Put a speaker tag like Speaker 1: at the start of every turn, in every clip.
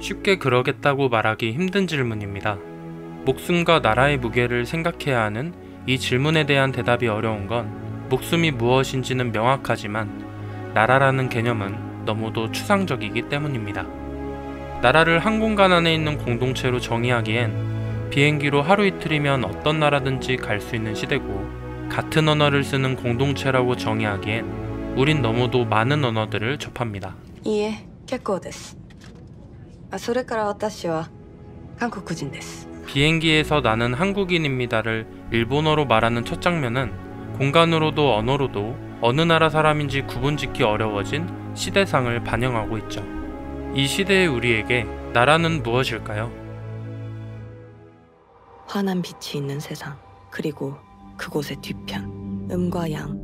Speaker 1: 쉽게 그러겠다고 말하기 힘든 질문입니다. 목숨과 나라의 무게를 생각해야 하는 이 질문에 대한 대답이 어려운 건 목숨이 무엇인지는 명확하지만 나라라는 개념은 너무도 추상적이기 때문입니다. 나라를 한 공간 안에 있는 공동체로 정의하기엔 비행기로 하루 이틀이면 어떤 나라든지 갈 수 있는 시대고, 같은 언어를 쓰는 공동체라고 정의하기엔 우린 너무도 많은 언어들을 접합니다.
Speaker 2: いいえ、結構です。それから私は韓国人です。
Speaker 1: 비행기에서 나는 한국인입니다를 일본어로 말하는 첫 장면은 공간으로도 언어로도 어느 나라 사람인지 구분짓기 어려워진 시대상을 반영하고 있죠. 이 시대의 우리에게 나라는 무엇일까요?
Speaker 2: 환한 빛이 있는 세상, 그리고 그곳의 뒤편, 음과 양,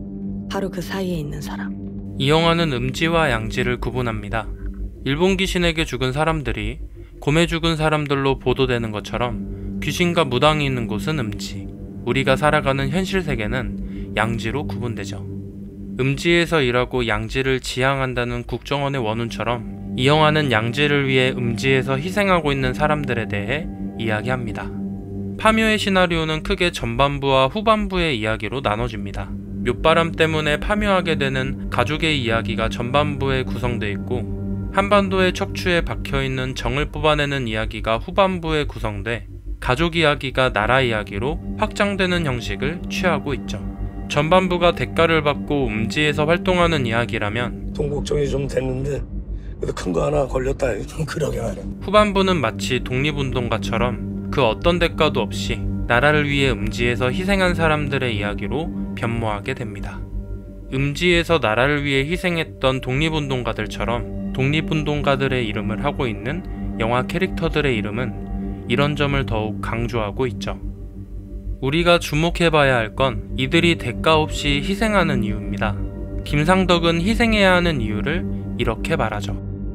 Speaker 2: 바로 그 사이에 있는 사람.
Speaker 1: 이 영화는 음지와 양지를 구분합니다. 일본 귀신에게 죽은 사람들이 곰에 죽은 사람들로 보도되는 것처럼 귀신과 무당이 있는 곳은 음지, 우리가 살아가는 현실 세계는 양지로 구분되죠. 음지에서 일하고 양지를 지향한다는 국정원의 원훈처럼 이 영화는 양지를 위해 음지에서 희생하고 있는 사람들에 대해 이야기합니다. 파묘의 시나리오는 크게 전반부와 후반부의 이야기로 나눠집니다. 묘바람 때문에 파묘하게 되는 가족의 이야기가 전반부에 구성되어 있고, 한반도의 척추에 박혀있는 정을 뽑아내는 이야기가 후반부에 구성돼 가족 이야기가 나라 이야기로 확장되는 형식을 취하고 있죠. 전반부가 대가를 받고 음지에서 활동하는 이야기라면
Speaker 3: 동국정이 좀 됐는데 그래도 큰 거 하나 걸렸다. 그러게 말이야.
Speaker 1: 후반부는 마치 독립운동가처럼 그 어떤 대가도 없이 나라를 위해 음지에서 희생한 사람들의 이야기로 변모하게 됩니다. 음지에서 나라를 위해 희생했던 독립운동가들처럼 독립운동가들의 이름을 하고 있는 영화 캐릭터들의 이름은 이런 점을 더욱 강조하고 있죠. 우리가 주목해봐야 할 건 이들이 대가 없이 희생하는 이유입니다. 김상덕은 희생해야 하는 이유를 이렇게 말하죠.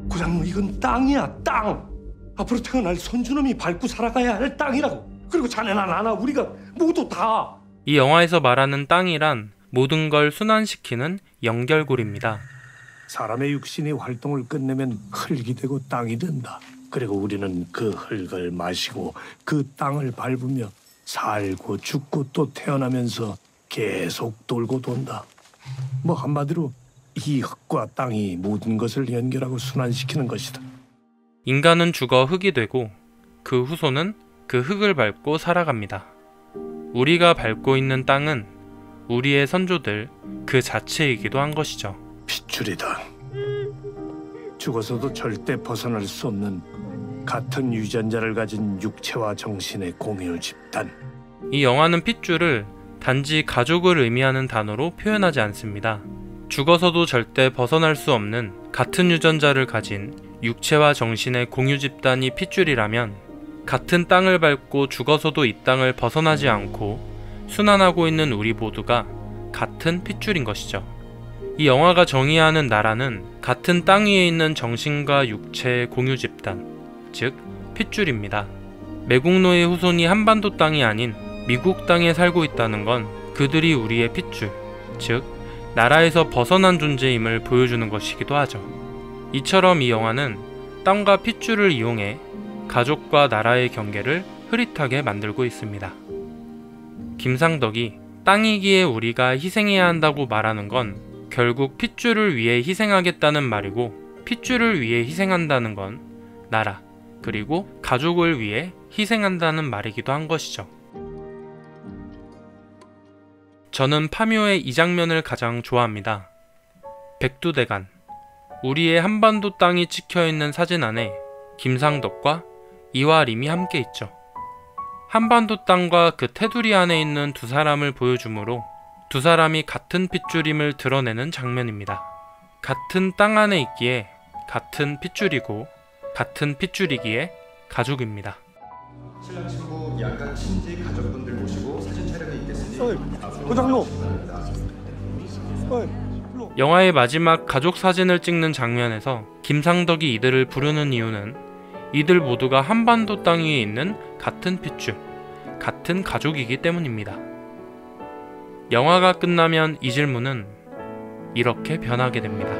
Speaker 3: 고장님, 이건 땅이야, 땅. 앞으로 태어날 손주놈이 밟고 살아가야 할 땅이라고. 그리고 자네나 나나 우리가 모두 다.
Speaker 1: 이 영화에서 말하는 땅이란 모든 걸 순환시키는 연결고리입니다.
Speaker 3: 사람의 육신이 활동을 끝내면 흙이 되고 땅이 된다. 그리고 우리는 그 흙을 마시고 그 땅을 밟으며 살고 죽고 또 태어나면서 계속 돌고 돈다. 뭐 한마디로 이 흙과 땅이 모든 것을 연결하고 순환시키는 것이다.
Speaker 1: 인간은 죽어 흙이 되고 그 후손은 그 흙을 밟고 살아갑니다. 우리가 밟고 있는 땅은 우리의 선조들 그 자체이기도 한 것이죠.
Speaker 3: 핏줄이다. 죽어서도 절대 벗어날 수 없는 같은 유전자를 가진 육체와 정신의 공유 집단.
Speaker 1: 이 영화는 핏줄을 단지 가족을 의미하는 단어로 표현하지 않습니다. 죽어서도 절대 벗어날 수 없는 같은 유전자를 가진 육체와 정신의 공유 집단이 핏줄이라면, 같은 땅을 밟고 죽어서도 이 땅을 벗어나지 않고 순환하고 있는 우리 모두가 같은 핏줄인 것이죠. 이 영화가 정의하는 나라는 같은 땅 위에 있는 정신과 육체의 공유 집단, 즉 핏줄입니다. 매국노의 후손이 한반도 땅이 아닌 미국 땅에 살고 있다는 건 그들이 우리의 핏줄, 즉 나라에서 벗어난 존재임을 보여주는 것이기도 하죠. 이처럼 이 영화는 땅과 핏줄을 이용해 가족과 나라의 경계를 흐릿하게 만들고 있습니다. 김상덕이 땅이기에 우리가 희생해야 한다고 말하는 건 결국 핏줄을 위해 희생하겠다는 말이고, 핏줄을 위해 희생한다는 건 나라, 그리고 가족을 위해 희생한다는 말이기도 한 것이죠. 저는 파묘의 이 장면을 가장 좋아합니다. 백두대간, 우리의 한반도 땅이 찍혀있는 사진 안에 김상덕과 이화림이 함께 있죠. 한반도 땅과 그 테두리 안에 있는 두 사람을 보여주므로 두 사람이 같은 핏줄임을 드러내는 장면입니다. 같은 땅 안에 있기에 같은 핏줄이고, 같은 핏줄이기에 가족입니다.
Speaker 4: 신랑 신부 양가 친지 가족분들 모시고 사진 촬영이 있겠으니
Speaker 3: 고장로.
Speaker 1: 영화의 마지막 가족 사진을 찍는 장면에서 김상덕이 이들을 부르는 이유는 이들 모두가 한반도 땅 위에 있는 같은 핏줄, 같은 가족이기 때문입니다. 영화가 끝나면 이 질문은 이렇게 변하게 됩니다.